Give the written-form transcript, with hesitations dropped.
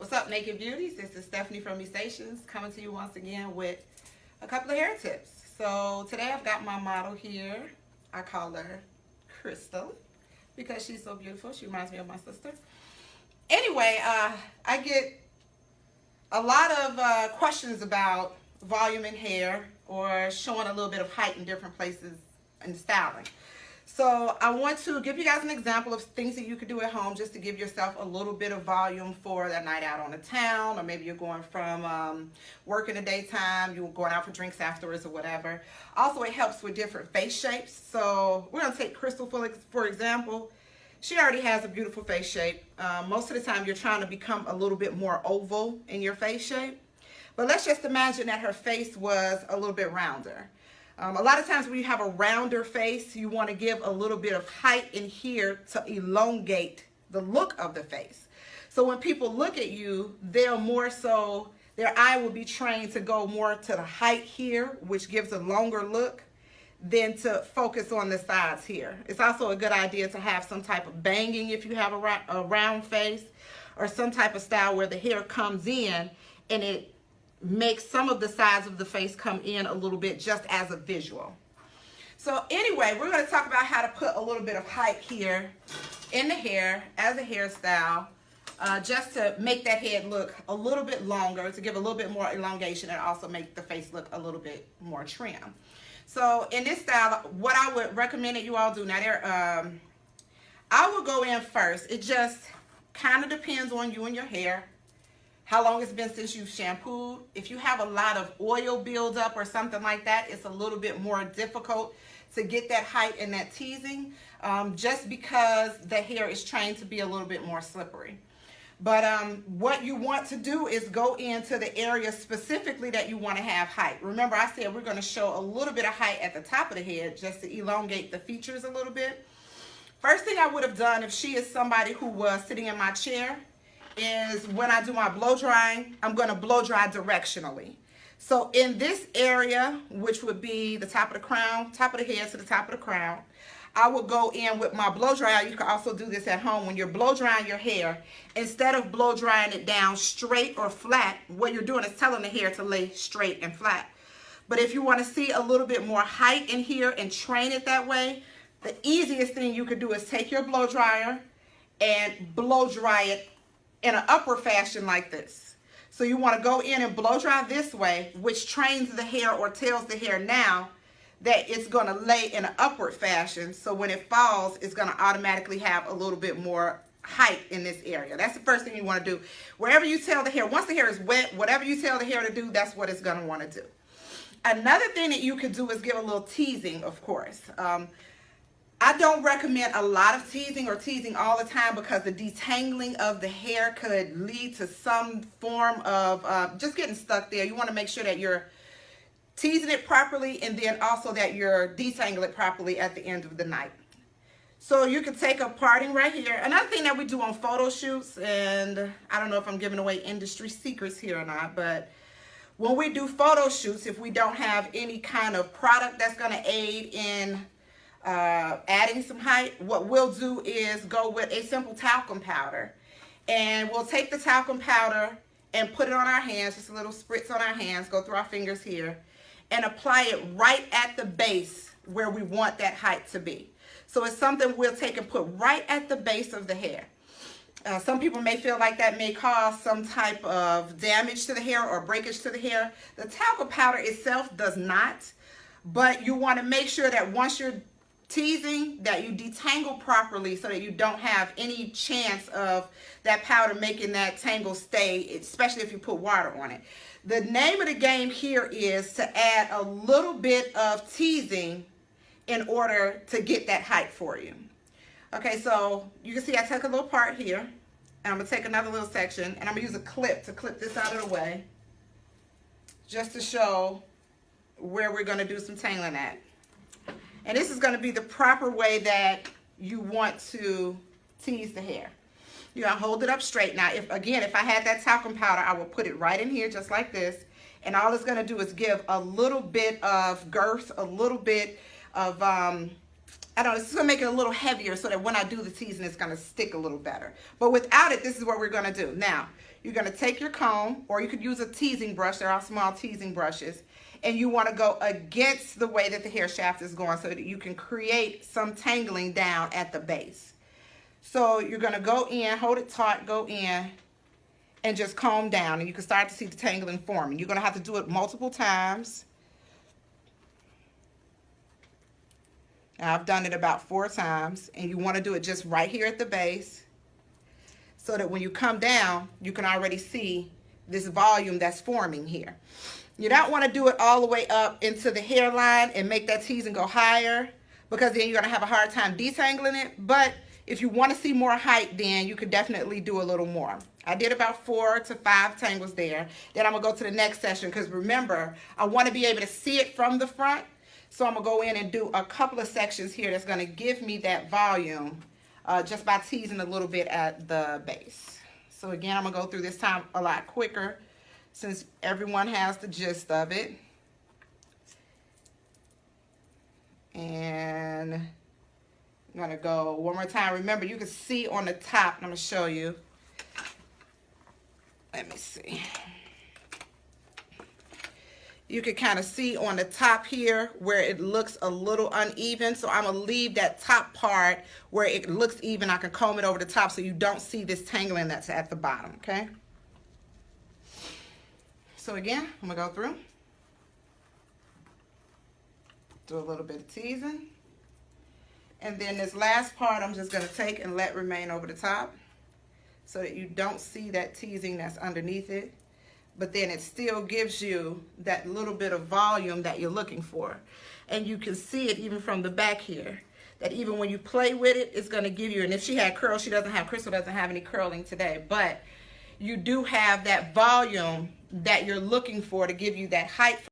What's up, Naked Beauties? This is Stephanie from Essations coming to you once again with a couple of hair tips. So today I've got my model here. I call her Crystal because she's so beautiful. She reminds me of my sister. Anyway, I get a lot of questions about volume in hair or showing a little bit of height in different places in styling. So I want to give you guys an example of things that you could do at home just to give yourself a little bit of volume for that night out on the town, or maybe you're going from work in the daytime, you're going out for drinks afterwards or whatever. Also, it helps with different face shapes. So we're going to take Crystal for example. She already has a beautiful face shape. Most of the time you're trying to become a little bit more oval in your face shape. But let's just imagine that her face was a little bit rounder. A lot of times when you have a rounder face, you want to give a little bit of height in here to elongate the look of the face. So when people look at you, they're more so, their eye will be trained to go more to the height here, which gives a longer look, than to focus on the sides here. It's also a good idea to have some type of banging if you have a round face, or some type of style where the hair comes in and it makes some of the sides of the face come in a little bit just as a visual. So anyway, we're going to talk about how to put a little bit of height here in the hair as a hairstyle, just to make that head look a little bit longer, to give a little bit more elongation, and also make the face look a little bit more trim. So in this style, what I would recommend that you all do, now I will go in first. It just kind of depends on you and your hair, how long it's been since you've shampooed. If you have a lot of oil buildup or something like that, it's a little bit more difficult to get that height and that teasing, just because the hair is trained to be a little bit more slippery. But what you want to do is go into the area specifically that you want to have height. Remember, I said we're going to show a little bit of height at the top of the head just to elongate the features a little bit. First thing I would have done if she is somebody who was sitting in my chair is when I do my blow drying, I'm going to blow dry directionally. So in this area, which would be the top of the crown, top of the head to the top of the crown, I will go in with my blow dryer. You can also do this at home. When you're blow drying your hair, instead of blow drying it down straight or flat, what you're doing is telling the hair to lay straight and flat. But if you want to see a little bit more height in here and train it that way, the easiest thing you could do is take your blow dryer and blow dry it in an upward fashion like this. So you want to go in and blow dry this way, which trains the hair or tells the hair now that it's going to lay in an upward fashion. So when it falls, it's going to automatically have a little bit more height in this area. That's the first thing you want to do. Wherever you tell the hair, once the hair is wet, whatever you tell the hair to do, that's what it's going to want to do. Another thing that you could do is give a little teasing, of course. I don't recommend a lot of teasing or teasing all the time, because the detangling of the hair could lead to some form of just getting stuck there. You want to make sure that you're teasing it properly, and then also that you're detangling it properly at the end of the night. So you can take a parting right here. Another thing that we do on photo shoots, and I don't know if I'm giving away industry secrets here or not, but when we do photo shoots, if we don't have any kind of product that's going to aid in adding some height, what we'll do is go with a simple talcum powder, and we'll take the talcum powder and put it on our hands, just a little spritz on our hands, go through our fingers here, and apply it right at the base where we want that height to be. So it's something we'll take and put right at the base of the hair. Some people may feel like that may cause some type of damage to the hair or breakage to the hair. The talcum powder itself does not, but you want to make sure that once you're teasing, that you detangle properly so that you don't have any chance of that powder making that tangle stay, especially if you put water on it. The name of the game here is to add a little bit of teasing in order to get that height for you. Okay, so you can see I took a little part here, and I'm going to take another little section, and I'm going to use a clip to clip this out of the way, just to show where we're going to do some tangling at. And this is going to be the proper way that you want to tease the hair. You're going to hold it up straight. Now, if I had that talcum powder, I will put it right in here just like this. And all it's going to do is give a little bit of girth, a little bit of, I don't know, it's going to make it a little heavier so that when I do the teasing, it's going to stick a little better. But without it, this is what we're going to do. Now, you're going to take your comb, or you could use a teasing brush. There are small teasing brushes. And you want to go against the way that the hair shaft is going so that you can create some tangling down at the base. So you're going to go in, hold it taut, go in, and just comb down. And you can start to see the tangling forming. You're going to have to do it multiple times. Now, I've done it about 4 times. And you want to do it just right here at the base, so that when you come down, you can already see this volume that's forming here. You don't want to do it all the way up into the hairline and make that teasing go higher, because then you're going to have a hard time detangling it. But if you want to see more height, then you could definitely do a little more. I did about 4 to 5 tangles there. Then I'm going to go to the next session, because remember, I want to be able to see it from the front. So I'm going to go in and do a couple of sections here that's going to give me that volume just by teasing a little bit at the base. So again, I'm going to go through this time a lot quicker since everyone has the gist of it. And I'm going to go one more time. Remember, you can see on the top, I'm going to show you. Let me see. You can kind of see on the top here where it looks a little uneven. So I'm going to leave that top part where it looks even. I can comb it over the top so you don't see this tangling that's at the bottom, okay? So again, I'm going to go through. Do a little bit of teasing. And then this last part I'm just going to take and let remain over the top so that you don't see that teasing that's underneath it. But then it still gives you that little bit of volume that you're looking for. And you can see it even from the back here, that even when you play with it, it's going to give you, and if she had curls, she doesn't have, Crystal doesn't have any curling today, but you do have that volume that you're looking for to give you that height.